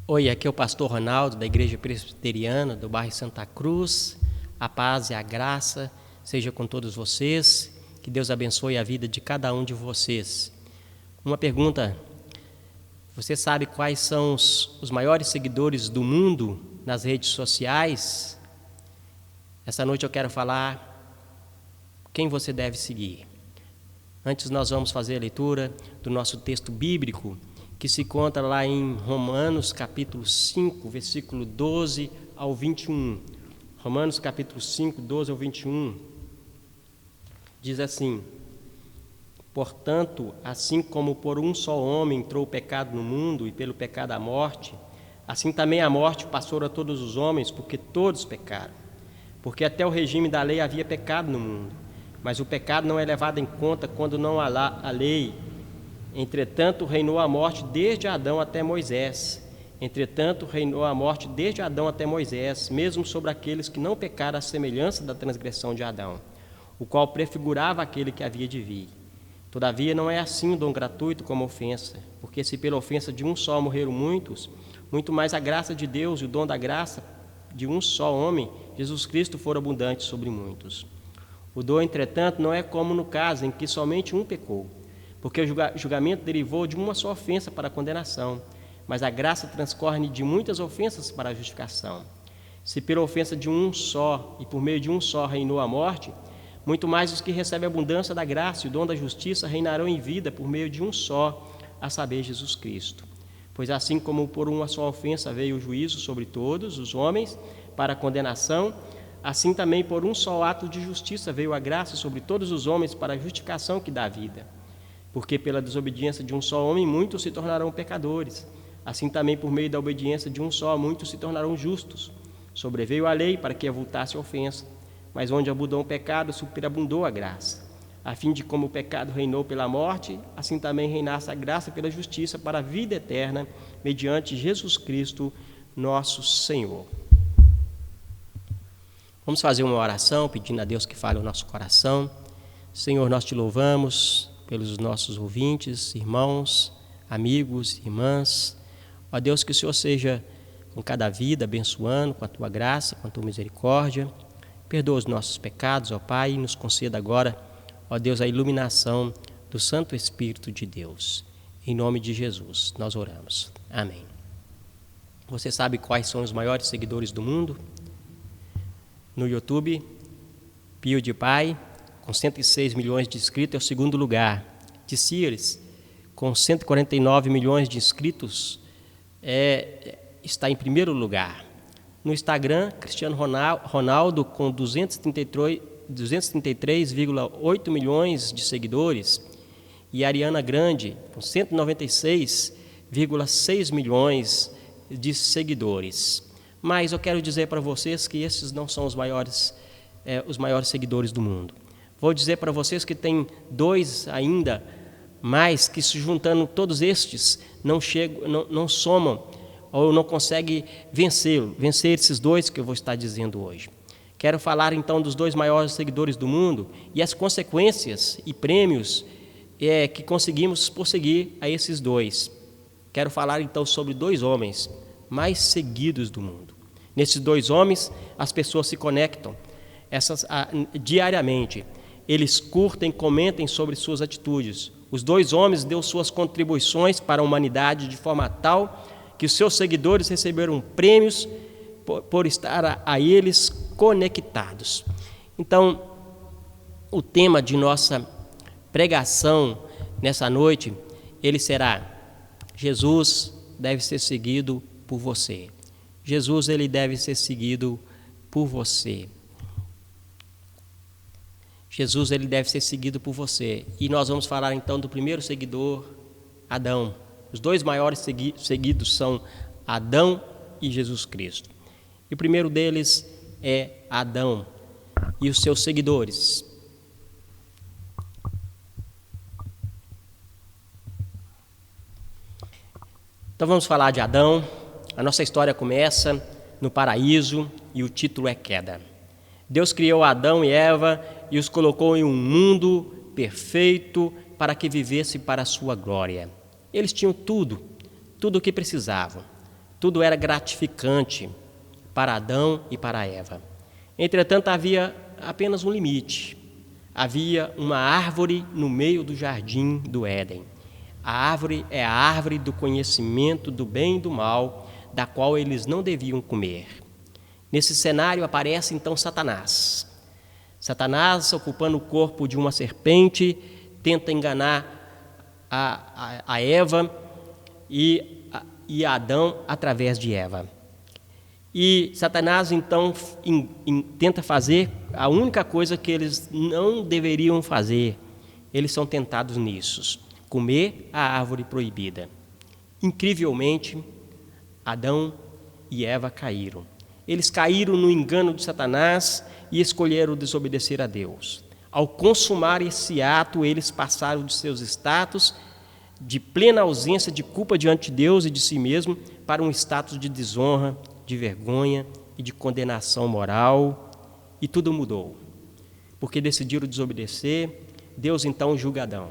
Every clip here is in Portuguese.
Oi, aqui é o pastor Ronaldo, da Igreja Presbiteriana do bairro Santa Cruz. A paz e a graça seja com todos vocês. Que Deus abençoe a vida de cada um de vocês. Uma pergunta: você sabe quais são os maiores seguidores do mundo nas redes sociais? Essa noite eu quero falar quem você deve seguir. Antes nós vamos fazer a leitura do nosso texto bíblico, que se encontra lá em Romanos capítulo 5, versículo 12 ao 21. Romanos capítulo 5, 12 ao 21. Diz assim: portanto, assim como por um só homem entrou o pecado no mundo, e pelo pecado a morte, assim também a morte passou a todos os homens, porque todos pecaram. Porque até o regime da lei havia pecado no mundo, mas o pecado não é levado em conta quando não há a lei. Entretanto, reinou a morte desde Adão até Moisés. Mesmo sobre aqueles que não pecaram à semelhança da transgressão de Adão, o qual prefigurava aquele que havia de vir. Todavia, não é assim o dom gratuito como ofensa, porque se pela ofensa de um só morreram muitos, muito mais a graça de Deus e o dom da graça de um só homem, Jesus Cristo, foram abundantes sobre muitos. O dom, entretanto, não é como no caso em que somente um pecou, porque o julgamento derivou de uma só ofensa para a condenação, mas a graça transcorre de muitas ofensas para a justificação. Se pela ofensa de um só e por meio de um só reinou a morte, muito mais os que recebem a abundância da graça e o dom da justiça reinarão em vida por meio de um só, a saber, Jesus Cristo. Pois assim como por uma só ofensa veio o juízo sobre todos os homens para a condenação, assim também por um só ato de justiça veio a graça sobre todos os homens para a justificação que dá a vida. Porque pela desobediência de um só homem muitos se tornarão pecadores, assim também por meio da obediência de um só muitos se tornarão justos. Sobreveio a lei para que avultasse a ofensa, mas onde abundou o pecado, superabundou a graça, a fim de como o pecado reinou pela morte, assim também reinasse a graça pela justiça para a vida eterna, mediante Jesus Cristo, nosso Senhor. Vamos fazer uma oração pedindo a Deus que fale o nosso coração. Senhor, nós te louvamos pelos nossos ouvintes, irmãos, amigos, irmãs. Ó Deus, que o Senhor seja com cada vida abençoando com a tua graça, com a tua misericórdia. Perdoa os nossos pecados, ó Pai, e nos conceda agora, ó Deus, a iluminação do Santo Espírito de Deus. Em nome de Jesus, nós oramos. Amém. Você sabe quais são os maiores seguidores do mundo? No YouTube, PewDiePie, com 106 milhões de inscritos, é o segundo lugar. T-Series, com 149 milhões de inscritos, está em primeiro lugar. No Instagram, Cristiano Ronaldo, com 233,8 milhões de seguidores, e Ariana Grande, com 196,6 milhões de seguidores. Mas eu quero dizer para vocês que esses não são os maiores seguidores do mundo. Vou dizer para vocês que tem dois ainda mais que, se juntando todos estes, não somam ou não conseguem vencer esses dois que eu vou estar dizendo hoje. Quero falar então dos dois maiores seguidores do mundo e as consequências e prêmios que conseguimos por seguir a esses dois. Quero falar então sobre dois homens mais seguidos do mundo. Nesses dois homens, as pessoas se conectam diariamente. Eles curtem, comentem sobre suas atitudes. Os dois homens deu suas contribuições para a humanidade de forma tal que os seus seguidores receberam prêmios por estar a eles conectados. Então, o tema de nossa pregação nessa noite, ele será: Jesus deve ser seguido por você. Jesus, ele deve ser seguido por você. Jesus, ele deve ser seguido por você. E nós vamos falar então do primeiro seguidor, Adão. Os dois maiores seguidos são Adão e Jesus Cristo. E o primeiro deles é Adão e os seus seguidores. Então vamos falar de Adão. A nossa história começa no paraíso e o título é Queda. Deus criou Adão e Eva e os colocou em um mundo perfeito para que vivesse para a sua glória. Eles tinham tudo o que precisavam. Tudo era gratificante para Adão e para Eva. Entretanto, havia apenas um limite. Havia uma árvore no meio do jardim do Éden. A árvore é a árvore do conhecimento do bem e do mal, da qual eles não deviam comer. Nesse cenário aparece então Satanás. Satanás, ocupando o corpo de uma serpente, tenta enganar a Eva e a Adão através de Eva. E Satanás, então, tenta fazer a única coisa que eles não deveriam fazer. Eles são tentados nisso: comer a árvore proibida. Incrivelmente, Adão e Eva caíram. Eles caíram no engano de Satanás e escolheram desobedecer a Deus. Ao consumar esse ato, eles passaram de seus status de plena ausência de culpa diante de Deus e de si mesmo para um status de desonra, de vergonha e de condenação moral, e tudo mudou. Porque decidiram desobedecer, Deus então julga Adão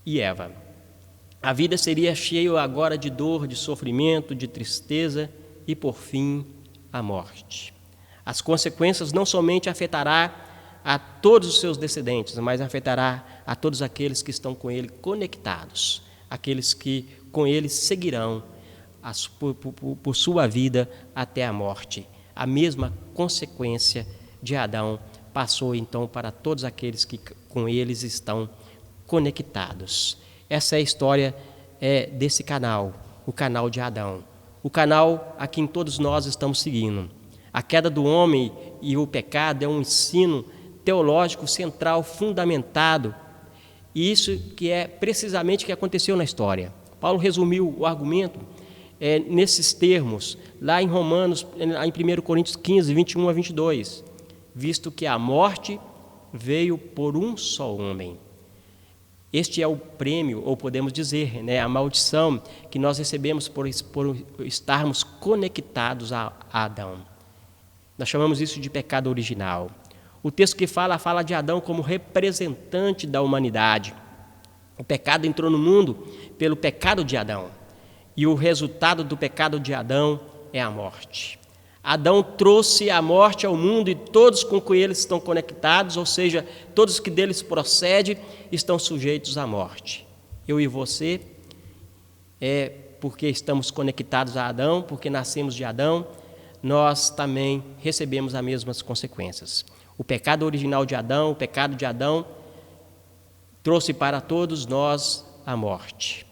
e Eva. A vida seria cheia agora de dor, de sofrimento, de tristeza e, por fim, a morte. As consequências não somente afetará a todos os seus descendentes, mas afetará a todos aqueles que estão com ele conectados, aqueles que com ele seguirão por sua vida até a morte. A mesma consequência de Adão passou então para todos aqueles que com eles estão conectados. Essa é a história desse canal, o canal de Adão, o canal a quem todos nós estamos seguindo. A queda do homem e o pecado é um ensino teológico central, fundamentado, e isso que é precisamente o que aconteceu na história. Paulo resumiu o argumento nesses termos, lá em Romanos, em 1 Coríntios 15, 21 a 22, visto que a morte veio por um só homem. Este é o prêmio, ou podemos dizer, a maldição que nós recebemos por estarmos conectados a Adão. Nós chamamos isso de pecado original. O texto que fala de Adão como representante da humanidade. O pecado entrou no mundo pelo pecado de Adão. E o resultado do pecado de Adão é a morte. Adão trouxe a morte ao mundo e todos com que eles estão conectados, ou seja, todos que deles procedem, estão sujeitos à morte. Eu e você, porque estamos conectados a Adão, porque nascemos de Adão, nós também recebemos as mesmas consequências. O pecado original de Adão, o pecado de Adão, trouxe para todos nós a morte.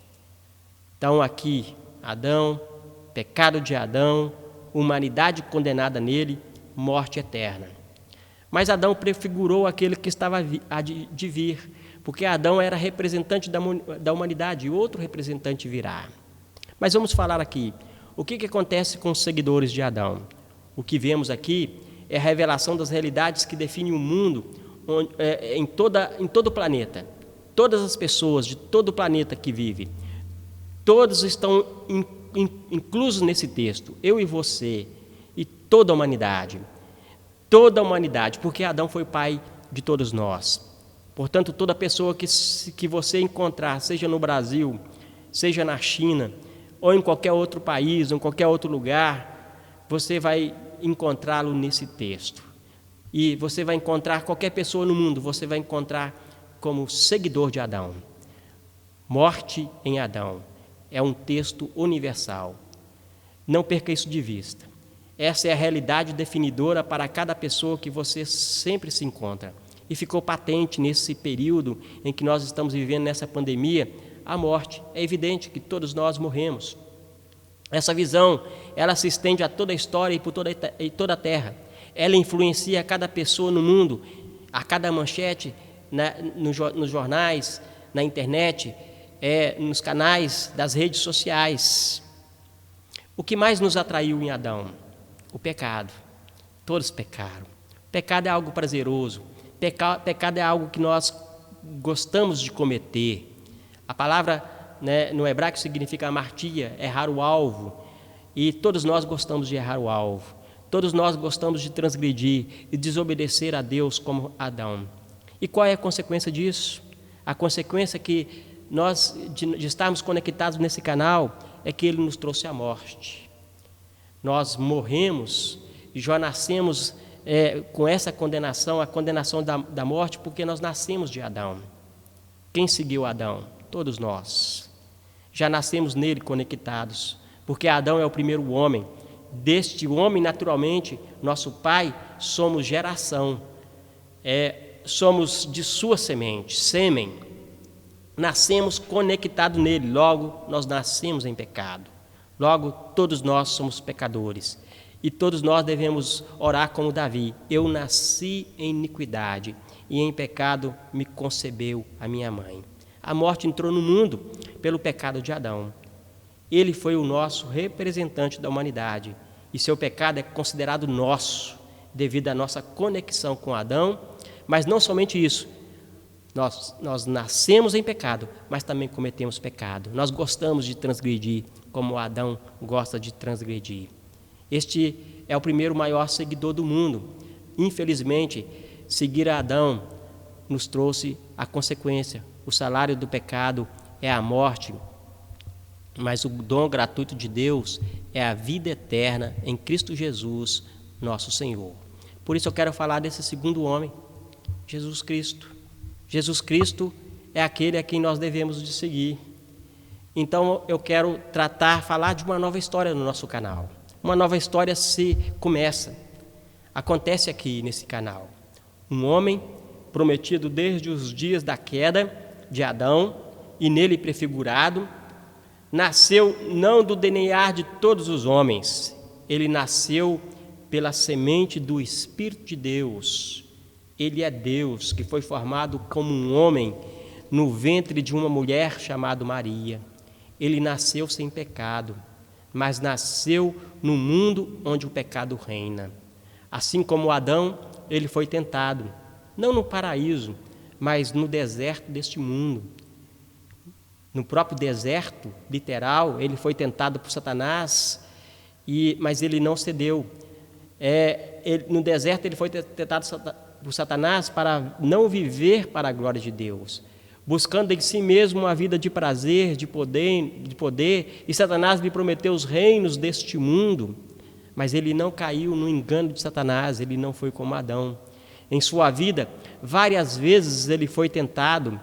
Então aqui, Adão, pecado de Adão, humanidade condenada nele, morte eterna. Mas Adão prefigurou aquele que estava de vir, porque Adão era representante da humanidade e outro representante virá. Mas vamos falar aqui, o que acontece com os seguidores de Adão? O que vemos aqui é a revelação das realidades que definem o mundo em todo o planeta. Todas as pessoas de todo o planeta que vivem, todos estão inclusos nesse texto, eu e você, e toda a humanidade, porque Adão foi pai de todos nós. Portanto, toda pessoa que você encontrar, seja no Brasil, seja na China, ou em qualquer outro país, ou em qualquer outro lugar, você vai encontrá-lo nesse texto. E você vai encontrar qualquer pessoa no mundo, você vai encontrar como seguidor de Adão. Morte em Adão. É um texto universal. Não perca isso de vista. Essa é a realidade definidora para cada pessoa que você sempre se encontra. E ficou patente nesse período em que nós estamos vivendo nessa pandemia, a morte. É evidente que todos nós morremos. Essa visão, ela se estende a toda a história e toda a terra. Ela influencia cada pessoa no mundo, a cada manchete, nos jornais, na internet, nos canais das redes sociais. O que mais nos atraiu em Adão? O pecado. Todos pecaram. Pecado é algo prazeroso. Pecado é algo que nós gostamos de cometer. A palavra no hebraico significa amartia, errar o alvo. E todos nós gostamos de errar o alvo. Todos nós gostamos de transgredir e desobedecer a Deus como Adão. E qual é a consequência disso? A consequência é que nós, de estarmos conectados nesse canal, é que ele nos trouxe a morte. Nós morremos e já nascemos com essa condenação, a condenação da morte, porque nós nascemos de Adão. Quem seguiu Adão? Todos nós. Já nascemos nele conectados, porque Adão é o primeiro homem. Deste homem, naturalmente, nosso pai, somos geração. Somos de sua semente, sêmen. Nascemos conectados nele, logo nós nascemos em pecado. Logo, todos nós somos pecadores. E todos nós devemos orar como Davi: eu nasci em iniquidade, e em pecado me concebeu a minha mãe. A morte entrou no mundo pelo pecado de Adão. Ele foi o nosso representante da humanidade, e seu pecado é considerado nosso, devido à nossa conexão com Adão. Mas não somente isso, nós nascemos em pecado, mas também cometemos pecado. Nós gostamos de transgredir, como Adão gosta de transgredir. Este é o primeiro maior seguidor do mundo. Infelizmente, seguir a Adão nos trouxe a consequência. O salário do pecado é a morte, mas o dom gratuito de Deus é a vida eterna em Cristo Jesus, nosso Senhor. Por isso eu quero falar desse segundo homem, Jesus Cristo. Jesus Cristo é aquele a quem nós devemos de seguir. Então eu quero falar de uma nova história no nosso canal. Uma nova história acontece aqui nesse canal. Um homem prometido desde os dias da queda de Adão e nele prefigurado, nasceu não do DNA de todos os homens, ele nasceu pela semente do Espírito de Deus. Ele é Deus que foi formado como um homem no ventre de uma mulher chamada Maria. Ele nasceu sem pecado, mas nasceu no mundo onde o pecado reina. Assim como Adão, ele foi tentado, não no paraíso, mas no deserto deste mundo. No próprio deserto, literal, ele foi tentado por Satanás, mas ele não cedeu. No deserto ele foi tentado por Satanás para não viver para a glória de Deus, buscando em si mesmo uma vida de prazer, de poder, e Satanás lhe prometeu os reinos deste mundo, mas ele não caiu no engano de Satanás, ele não foi como Adão. Em sua vida, várias vezes ele foi tentado,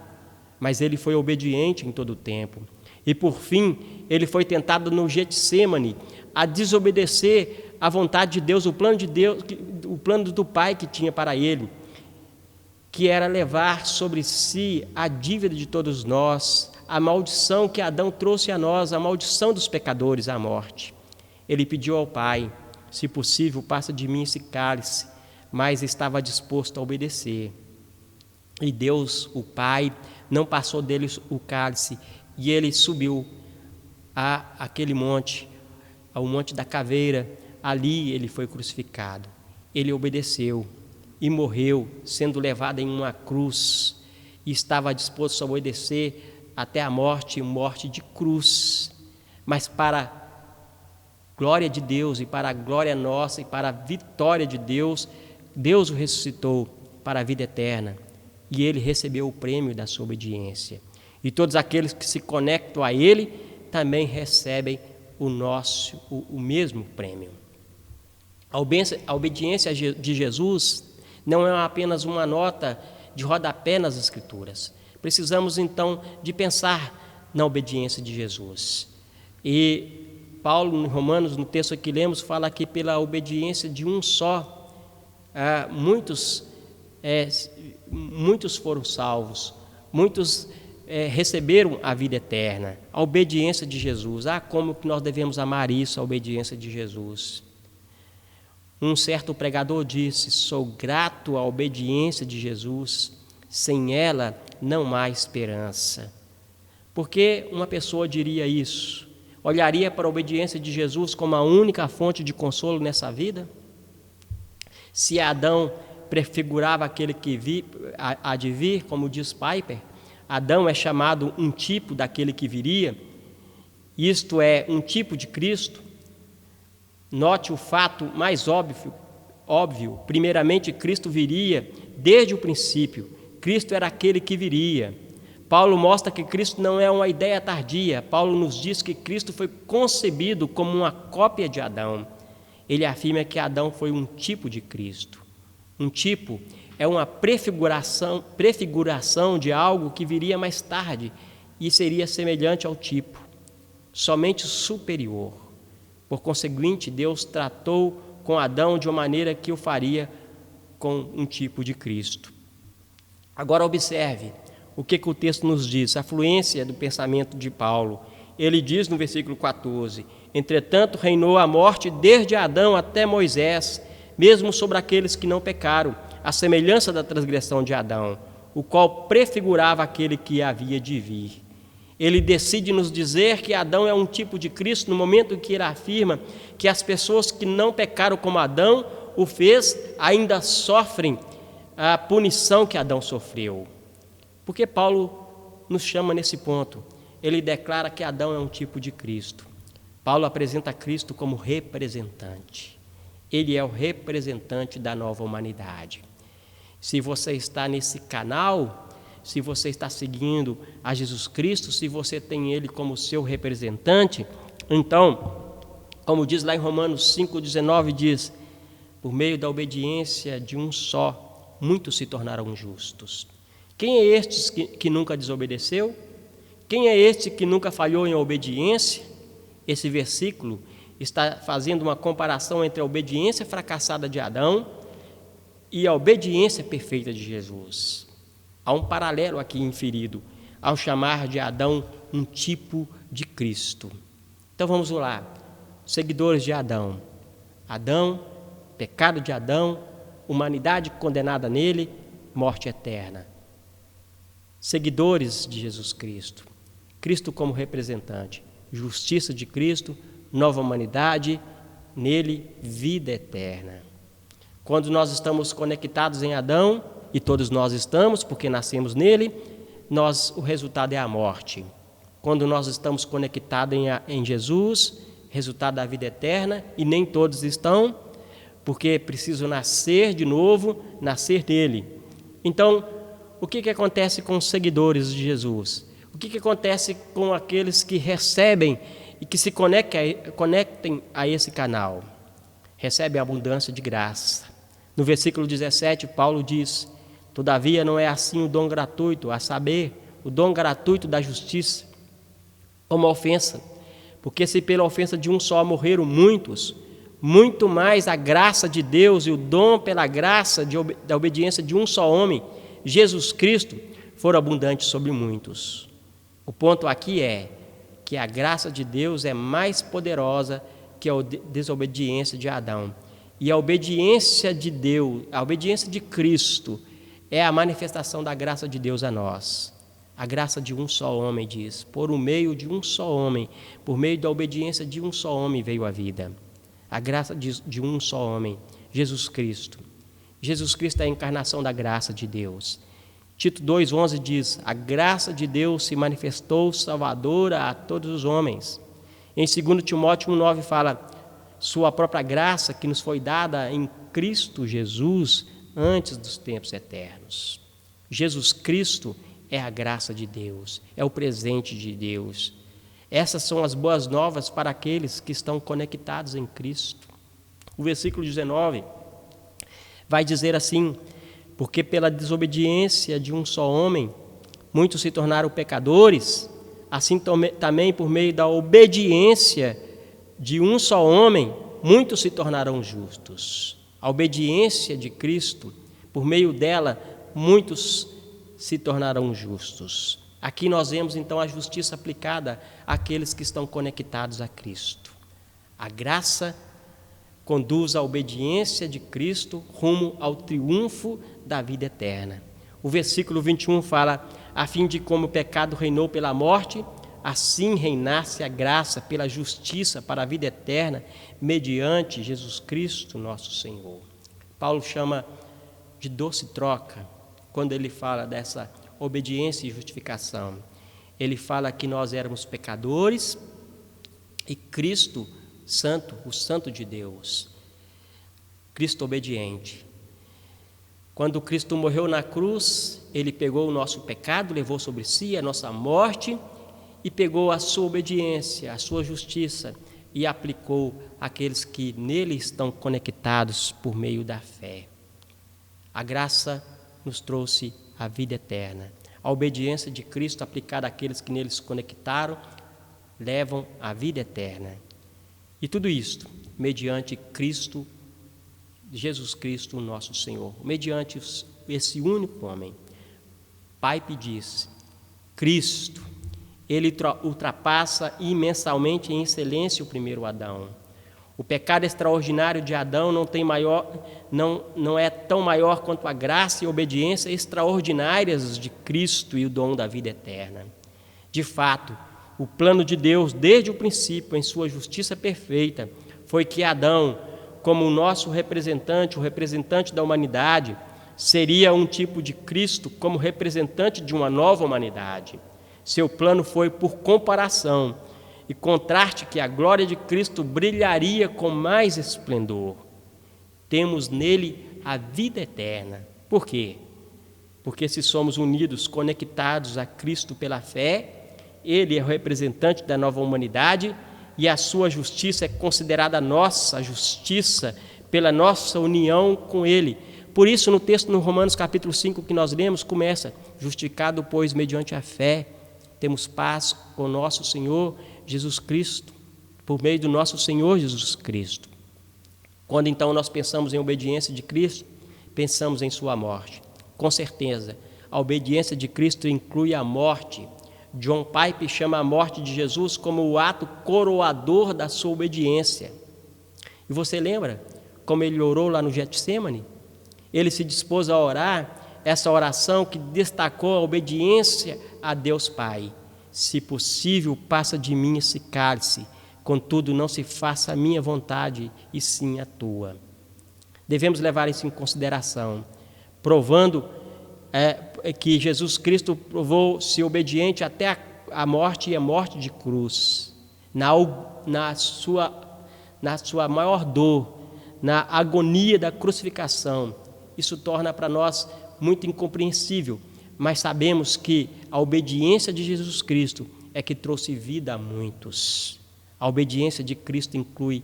mas ele foi obediente em todo o tempo. E por fim, ele foi tentado no Getsêmani a desobedecer à vontade de Deus, o plano de Deus, o plano do Pai que tinha para ele, que era levar sobre si a dívida de todos nós, a maldição que Adão trouxe a nós, a maldição dos pecadores, a morte. Ele pediu ao Pai: se possível, passa de mim esse cálice, mas estava disposto a obedecer. E Deus, o Pai, não passou dele o cálice, e ele subiu àquele monte, ao Monte da Caveira. Ali ele foi crucificado. Ele obedeceu e morreu, sendo levado em uma cruz, e estava disposto a obedecer até a morte de cruz. Mas para a glória de Deus e para a glória nossa e para a vitória de Deus, Deus o ressuscitou para a vida eterna, e ele recebeu o prêmio da sua obediência. E todos aqueles que se conectam a ele também recebem o mesmo prêmio. A obediência de Jesus não é apenas uma nota de rodapé nas Escrituras. Precisamos, então, de pensar na obediência de Jesus. E Paulo, em Romanos, no texto que lemos, fala que pela obediência de um só, muitos foram salvos, muitos receberam a vida eterna. A obediência de Jesus. Como que nós devemos amar isso, a obediência de Jesus. Um certo pregador disse: sou grato à obediência de Jesus, sem ela não há esperança. Por que uma pessoa diria isso? Olharia para a obediência de Jesus como a única fonte de consolo nessa vida? Se Adão prefigurava aquele que há de vir, como diz Piper, Adão é chamado um tipo daquele que viria, isto é, um tipo de Cristo. Note o fato mais óbvio. Primeiramente, Cristo viria desde o princípio. Cristo era aquele que viria. Paulo mostra que Cristo não é uma ideia tardia. Paulo nos diz que Cristo foi concebido como uma cópia de Adão. Ele afirma que Adão foi um tipo de Cristo. Um tipo é uma prefiguração de algo que viria mais tarde e seria semelhante ao tipo, somente superior. Por conseguinte, Deus tratou com Adão de uma maneira que o faria com um tipo de Cristo. Agora observe o que o texto nos diz, a fluência do pensamento de Paulo. Ele diz no versículo 14: entretanto reinou a morte desde Adão até Moisés, mesmo sobre aqueles que não pecaram, à semelhança da transgressão de Adão, o qual prefigurava aquele que havia de vir. Ele decide nos dizer que Adão é um tipo de Cristo no momento em que ele afirma que as pessoas que não pecaram como Adão o fez, ainda sofrem a punição que Adão sofreu. Porque Paulo nos chama nesse ponto? Ele declara que Adão é um tipo de Cristo. Paulo apresenta Cristo como representante. Ele é o representante da nova humanidade. Se você está nesse canal, se você está seguindo a Jesus Cristo, se você tem Ele como seu representante, então, como diz lá em Romanos 5,19, diz: por meio da obediência de um só, muitos se tornarão justos. Quem é este que nunca desobedeceu? Quem é este que nunca falhou em obediência? Esse versículo está fazendo uma comparação entre a obediência fracassada de Adão e a obediência perfeita de Jesus. Há um paralelo aqui inferido ao chamar de Adão um tipo de Cristo. Então vamos lá, seguidores de Adão. Adão, pecado de Adão, humanidade condenada nele, morte eterna. Seguidores de Jesus Cristo, Cristo como representante, justiça de Cristo, nova humanidade, nele vida eterna. Quando nós estamos conectados em Adão, e todos nós estamos, porque nascemos nele, o resultado é a morte. Quando nós estamos conectados em Jesus, resultado da vida eterna, e nem todos estão, porque precisam nascer de novo, nascer nele. Então, o que acontece com os seguidores de Jesus? O que acontece com aqueles que recebem e que se conectem a esse canal? Recebem a abundância de graça. No versículo 17, Paulo diz: todavia não é assim o dom gratuito, a saber, o dom gratuito da justiça, como ofensa. Porque se pela ofensa de um só morreram muitos, muito mais a graça de Deus e o dom pela graça da obediência de um só homem, Jesus Cristo, foram abundantes sobre muitos. O ponto aqui é que a graça de Deus é mais poderosa que a desobediência de Adão. E a obediência de Deus, a obediência de Cristo, é a manifestação da graça de Deus a nós. A graça de um só homem, diz, por meio de um só homem, por meio da obediência de um só homem veio a vida. A graça de um só homem, Jesus Cristo. Jesus Cristo é a encarnação da graça de Deus. Tito 2,11 diz: a graça de Deus se manifestou salvadora a todos os homens. Em 2 Timóteo 1,9 fala: sua própria graça que nos foi dada em Cristo Jesus antes dos tempos eternos. Jesus Cristo é a graça de Deus, é o presente de Deus. Essas são as boas novas para aqueles que estão conectados em Cristo. O versículo 19 vai dizer assim: porque pela desobediência de um só homem, muitos se tornaram pecadores, assim também por meio da obediência de um só homem, muitos se tornarão justos. A obediência de Cristo, por meio dela, muitos se tornarão justos. Aqui nós vemos então a justiça aplicada àqueles que estão conectados a Cristo. A graça conduz à obediência de Cristo rumo ao triunfo da vida eterna. O versículo 21 fala: a fim de como o pecado reinou pela morte, assim reinasse a graça pela justiça para a vida eterna, mediante Jesus Cristo, nosso Senhor. Paulo chama de doce troca quando ele fala dessa obediência e justificação. Ele fala que nós éramos pecadores e Cristo santo, o santo de Deus, Cristo obediente. Quando Cristo morreu na cruz, ele pegou o nosso pecado, levou sobre si a nossa morte e pegou a sua obediência, a sua justiça e aplicou àqueles que nele estão conectados por meio da fé. A graça nos trouxe a vida eterna. A obediência de Cristo aplicada àqueles que nele se conectaram levam à vida eterna. E tudo isto mediante Cristo, Jesus Cristo, nosso Senhor, mediante esse único homem. Pipe diz: Cristo, ele ultrapassa imensamente em excelência o primeiro Adão. O pecado extraordinário de Adão não é tão maior quanto a graça e a obediência extraordinárias de Cristo e o dom da vida eterna. De fato, o plano de Deus, desde o princípio, em sua justiça perfeita, foi que Adão, como o nosso representante, o representante da humanidade, seria um tipo de Cristo como representante de uma nova humanidade. Seu plano foi por comparação e contraste que a glória de Cristo brilharia com mais esplendor. Temos nele a vida eterna. Por quê? Porque se somos unidos, conectados a Cristo pela fé, ele é o representante da nova humanidade e a sua justiça é considerada nossa justiça pela nossa união com ele. Por isso, no texto no Romanos capítulo 5 que nós lemos, começa: justificado, pois, mediante a fé, temos paz com nosso Senhor Jesus Cristo, por meio do nosso Senhor Jesus Cristo. Quando então nós pensamos em obediência de Cristo, pensamos em sua morte. Com certeza, a obediência de Cristo inclui a morte. John Pipe chama a morte de Jesus como o ato coroador da sua obediência. E você lembra como ele orou lá no Getsêmani? Ele se dispôs a orar essa oração que destacou a obediência a Deus Pai. Se possível, passa de mim esse cálice, contudo não se faça a minha vontade, e sim a tua. Devemos levar isso em consideração, provando que Jesus Cristo provou-se obediente até a morte e a morte de cruz, na sua maior dor, na agonia da crucificação. Isso torna para nós muito incompreensível, mas sabemos que a obediência de Jesus Cristo é que trouxe vida a muitos. A obediência de Cristo inclui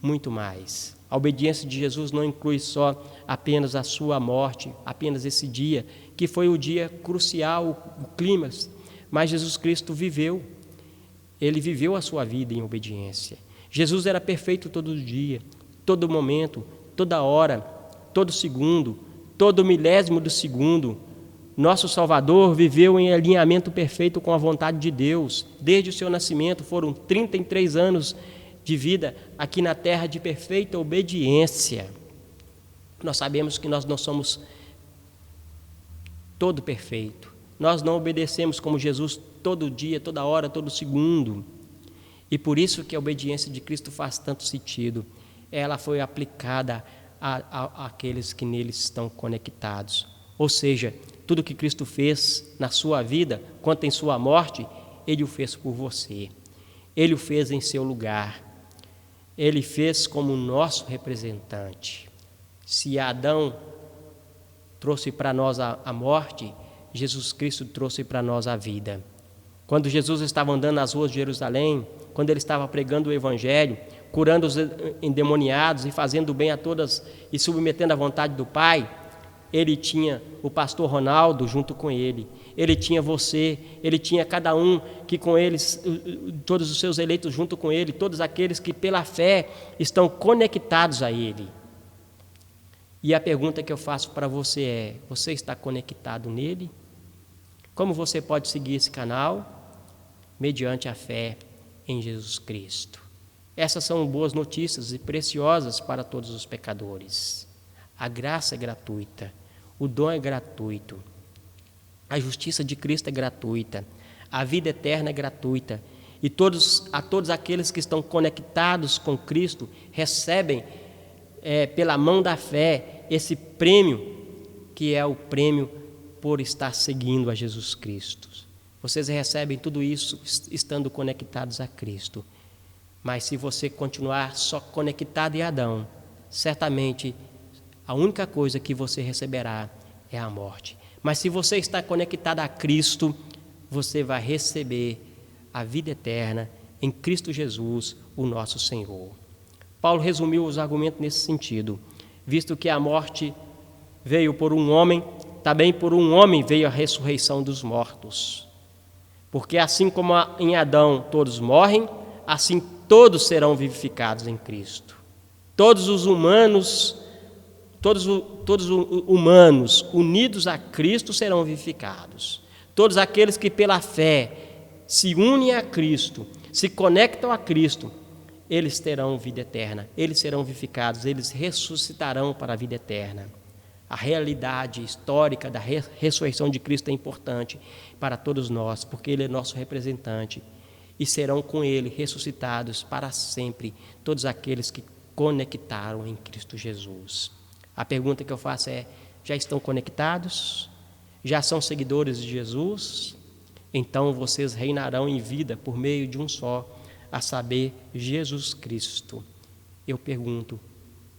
muito mais. A obediência de Jesus não inclui só apenas a sua morte, apenas esse dia, que foi o dia crucial, o clímax, mas Jesus Cristo viveu. Ele viveu a sua vida em obediência. Jesus era perfeito todo dia, todo momento, toda hora, todo segundo, todo milésimo do segundo. Nosso Salvador viveu em alinhamento perfeito com a vontade de Deus. Desde o seu nascimento foram 33 anos de vida aqui na terra de perfeita obediência. Nós sabemos que nós não somos todo perfeito. Nós não obedecemos como Jesus todo dia, toda hora, todo segundo. E por isso que a obediência de Cristo faz tanto sentido. Ela foi aplicada àqueles que neles estão conectados. Ou seja, tudo que Cristo fez na sua vida, quanto em sua morte, Ele o fez por você. Ele o fez em seu lugar. Ele fez como nosso representante. Se Adão trouxe para nós a morte, Jesus Cristo trouxe para nós a vida. Quando Jesus estava andando nas ruas de Jerusalém, quando ele estava pregando o Evangelho, curando os endemoniados e fazendo bem a todas e submetendo à vontade do Pai, ele tinha o pastor Ronaldo junto com ele, ele tinha você, ele tinha cada um que com eles, todos os seus eleitos junto com ele, todos aqueles que pela fé estão conectados a ele. E a pergunta que eu faço para você é: você está conectado nele? Como você pode seguir esse canal? Mediante a fé em Jesus Cristo. Essas são boas notícias e preciosas para todos os pecadores. A graça é gratuita, o dom é gratuito, a justiça de Cristo é gratuita, a vida eterna é gratuita, e a todos aqueles que estão conectados com Cristo recebem pela mão da fé esse prêmio, que é o prêmio por estar seguindo a Jesus Cristo. Vocês recebem tudo isso estando conectados a Cristo. Mas se você continuar só conectado em Adão, certamente a única coisa que você receberá é a morte. Mas se você está conectado a Cristo, você vai receber a vida eterna em Cristo Jesus, o nosso Senhor. Paulo resumiu os argumentos nesse sentido. Visto que a morte veio por um homem, também por um homem veio a ressurreição dos mortos. Porque assim como em Adão todos morrem, assim todos serão vivificados em Cristo. Todos os humanos unidos a Cristo serão vivificados. Todos aqueles que pela fé se unem a Cristo, se conectam a Cristo, eles terão vida eterna, eles serão vivificados, eles ressuscitarão para a vida eterna. A realidade histórica da ressurreição de Cristo é importante para todos nós, porque Ele é nosso representante, e serão com Ele ressuscitados para sempre todos aqueles que conectaram em Cristo Jesus. A pergunta que eu faço é: já estão conectados? Já são seguidores de Jesus? Então vocês reinarão em vida por meio de um só, a saber, Jesus Cristo. Eu pergunto: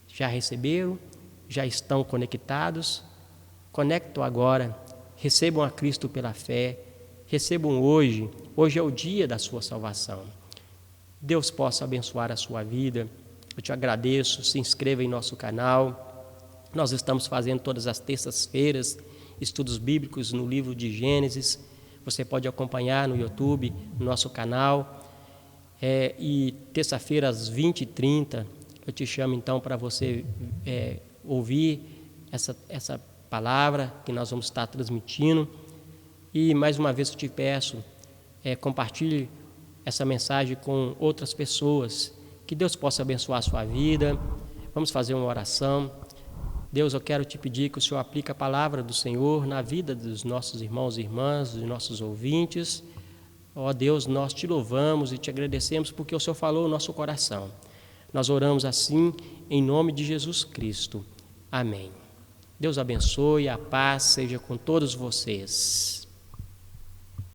já receberam? Já estão conectados? Conectam agora, recebam a Cristo pela fé, recebam hoje é o dia da sua salvação. Deus possa abençoar a sua vida. Eu te agradeço, se inscreva em nosso canal. Nós estamos fazendo todas as terças-feiras estudos bíblicos no livro de Gênesis. Você pode acompanhar no YouTube, no nosso canal. E terça-feira às 20h30, eu te chamo então para você ouvir essa palavra que nós vamos estar transmitindo. E mais uma vez eu te peço, compartilhe essa mensagem com outras pessoas, que Deus possa abençoar a sua vida. Vamos fazer uma oração. Deus, eu quero te pedir que o Senhor aplique a palavra do Senhor na vida dos nossos irmãos e irmãs, dos nossos ouvintes. Ó Deus, nós te louvamos e te agradecemos porque o Senhor falou o nosso coração. Nós oramos assim em nome de Jesus Cristo. Amém. Deus abençoe, a paz seja com todos vocês.